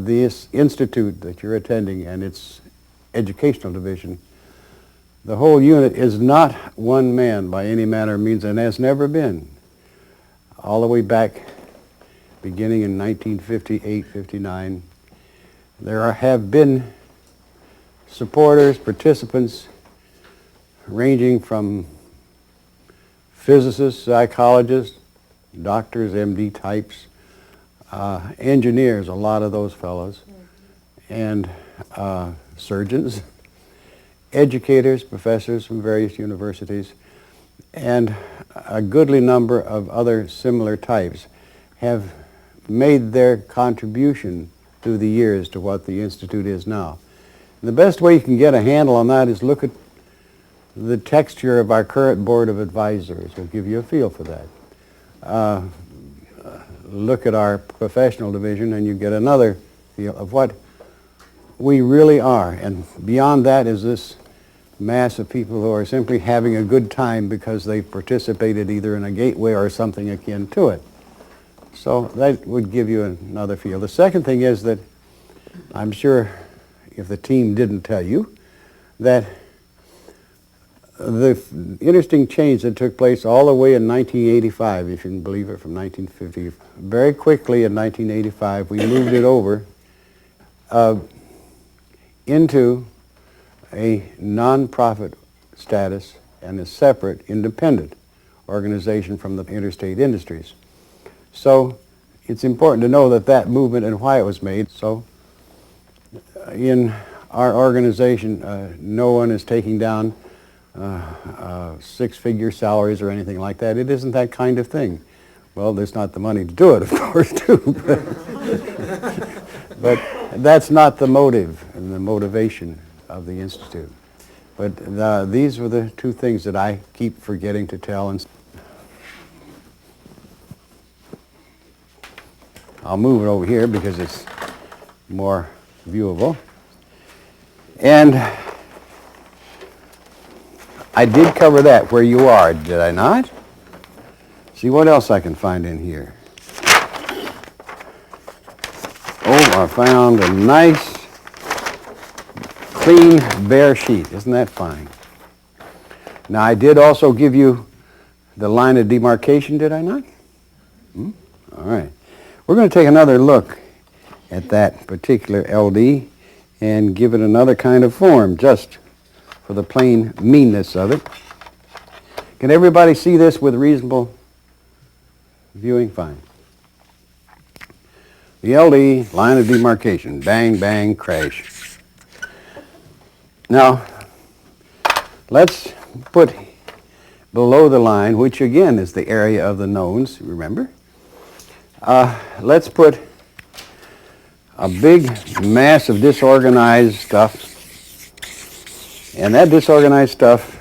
this institute that you're attending and its educational division, the whole unit is not one man by any manner of means, and has never been. All the way back, beginning in 1958, 59, there have been supporters, participants, ranging from physicists, psychologists, doctors, MD types, engineers, a lot of those fellows, and surgeons, educators, professors from various universities, and a goodly number of other similar types have made their contribution through the years to what the Institute is now. And the best way you can get a handle on that is look at the texture of our current Board of Advisors. Will give you a feel for that. Look at our professional division and you get another feel of what we really are. And beyond that is this mass of people who are simply having a good time because they've participated either in a gateway or something akin to it. So that would give you another feel. The second thing is that I'm sure if the team didn't tell you that the interesting change that took place all the way in 1985, if you can believe it, from 1950, very quickly in 1985 we moved it over into a non-profit status and a separate, independent organization from the interstate industries. So it's important to know that that movement and why it was made. So in our organization, no one is taking down six-figure salaries or anything like that. It isn't that kind of thing. Well, there's not the money to do it, of course, too. But that's not the motive and the motivation of the Institute. But these were the two things that I keep forgetting to tell. And I'll move it over here because it's more viewable. And I did cover that where you are, did I not? See what else I can find in here. Oh, I found a nice, clean, bare sheet. Isn't that fine? Now, I did also give you the line of demarcation, did I not? All right. We're going to take another look at that particular LD and give it another kind of form, just for the plain meanness of it. Can everybody see this with reasonable viewing? Fine. The LD, line of demarcation, bang, bang, crash. Now, let's put below the line, which again is the area of the knowns, remember? Let's put a big mass of disorganized stuff, and that disorganized stuff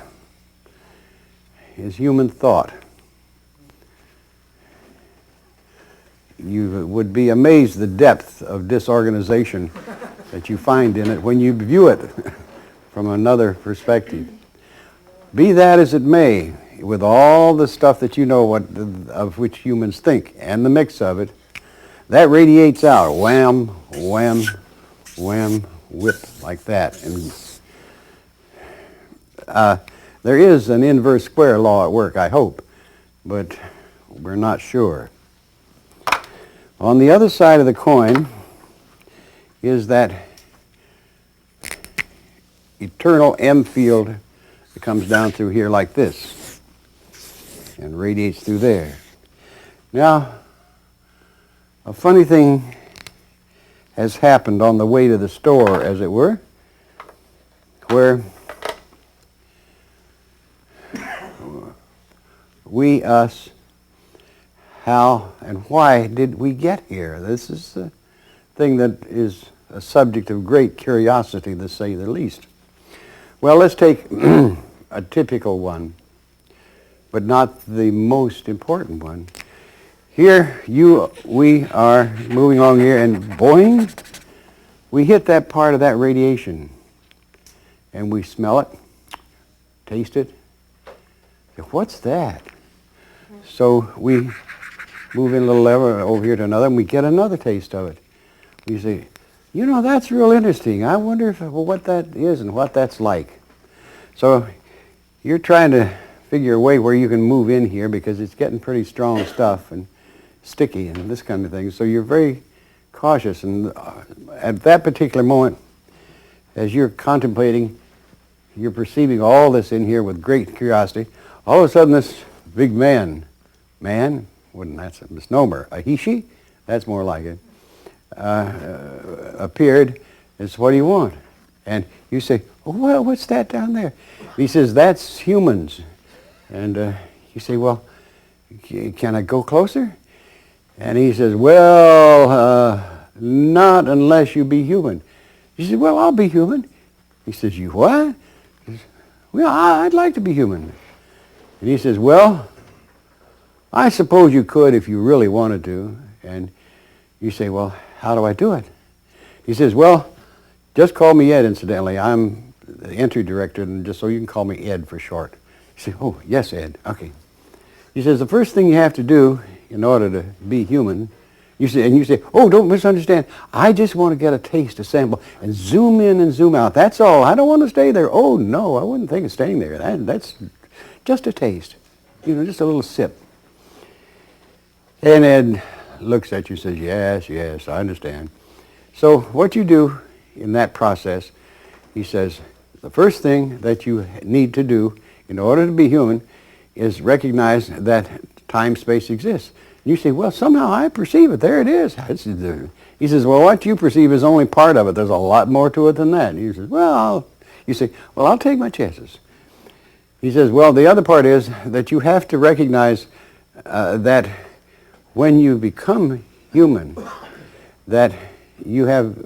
is human thought. You would be amazed the depth of disorganization that you find in it when you view it from another perspective. Be that as it may, with all the stuff that you know of which humans think and the mix of it, that radiates out, wham, wham, wham, whip, like that. And there is an inverse square law at work, I hope, but we're not sure. On the other side of the coin is that eternal M field that comes down through here like this and radiates through there. Now, a funny thing has happened on the way to the store, as it were, where we, us, how and why did we get here? This is the thing that is a subject of great curiosity, to say the least. Well, let's take a typical one, but not the most important one. Here, we are moving along here, and boing, we hit that part of that radiation, and we smell it, taste it. What's that? So we move in a little lever over here to another, and we get another taste of it. We say, you know, that's real interesting. I wonder what that is and what that's like. So you're trying to figure a way where you can move in here because it's getting pretty strong stuff and sticky and this kind of thing. So you're very cautious. And at that particular moment, as you're contemplating, you're perceiving all this in here with great curiosity. All of a sudden, this big man, wouldn't that's a misnomer, a he-she, that's more like it, appeared and said, what do you want? And you say, oh, well, what's that down there? He says, that's humans. And you say, well, can I go closer? And he says, well, not unless you be human. You say, well, I'll be human. He says, you what? He says, well, I'd like to be human. And he says, well, I suppose you could if you really wanted to. And you say, well, how do I do it? He says, well, just call me Ed, incidentally. I'm the entry director, and just so you can call me Ed for short. You say, oh, yes, Ed. Okay. He says, the first thing you have to do in order to be human, you say, oh, don't misunderstand. I just want to get a taste, a sample, and zoom in and zoom out. That's all. I don't want to stay there. Oh, no, I wouldn't think of staying there. That's just a taste. You know, just a little sip. And Ed looks at you and says, yes, I understand. So what you do in that process, he says, the first thing that you need to do in order to be human is recognize that time-space exists. You say, well, somehow I perceive it. There it is. He says, well, what you perceive is only part of it. There's a lot more to it than that. And he says, well, you say, well, I'll take my chances. He says, well, the other part is that you have to recognize that when you become human, that you have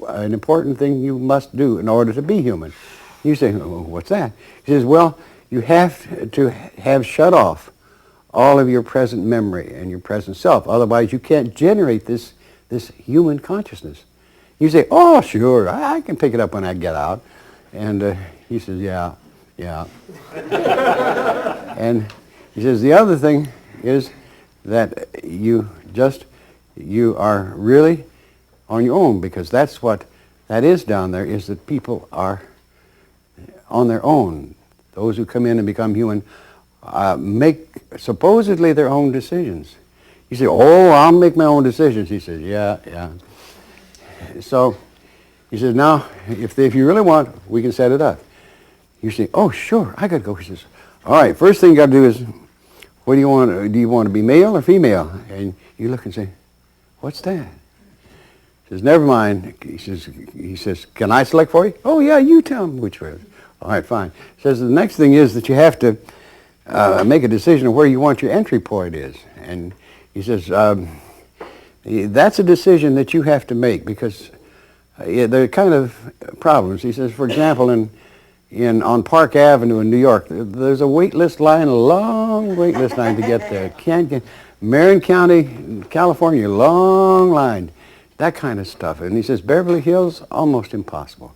an important thing you must do in order to be human. You say, oh, what's that? He says, well, you have to have shut off all of your present memory and your present self. Otherwise, you can't generate this human consciousness. You say, oh, sure, I can pick it up when I get out. And he says, yeah. And he says, the other thing is that you are really on your own, because that's what that is down there, is that people are on their own. Those who come in and become human make supposedly their own decisions. You say, oh, I'll make my own decisions. He says, yeah. So he says, now, if you really want, we can set it up. You say, oh, sure, I got to go. He says, all right, first thing you got to do is, what do you want? Do you want to be male or female? And you look and say, what's that? He says, never mind. He says, can I select for you? Oh, yeah, you tell me which way. All right, fine. He says, the next thing is that you have to make a decision of where you want your entry point is. And he says, that's a decision that you have to make, because there are kind of problems. He says, for example, on Park Avenue in New York, there's a wait list line, a long wait list line to get there. Can't get Marin County, California, long line, that kind of stuff. And he says, Beverly Hills, almost impossible.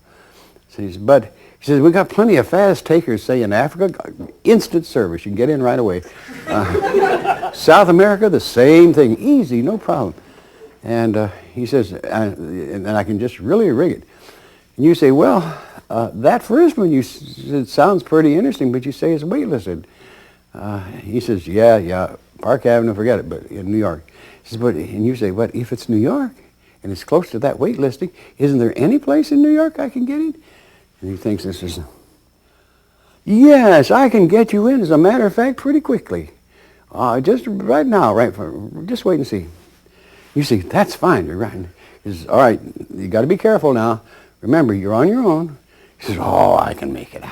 But he says, we got plenty of fast takers, say in Africa, instant service, you can get in right away. South America, the same thing, easy, no problem. And he says, and I can just really rig it. And you say, well, that first one, it sounds pretty interesting, but you say it's waitlisted. He says, yeah, Park Avenue, forget it, but in New York. He says, and you say, but if it's New York, and it's close to that waitlisting, isn't there any place in New York I can get in? And he thinks this is, yes, I can get you in, as a matter of fact, pretty quickly. Just right now, just wait and see. You say, that's fine, you're right. He says, all right, you got to be careful now. Remember, you're on your own. He says, oh, I can make it.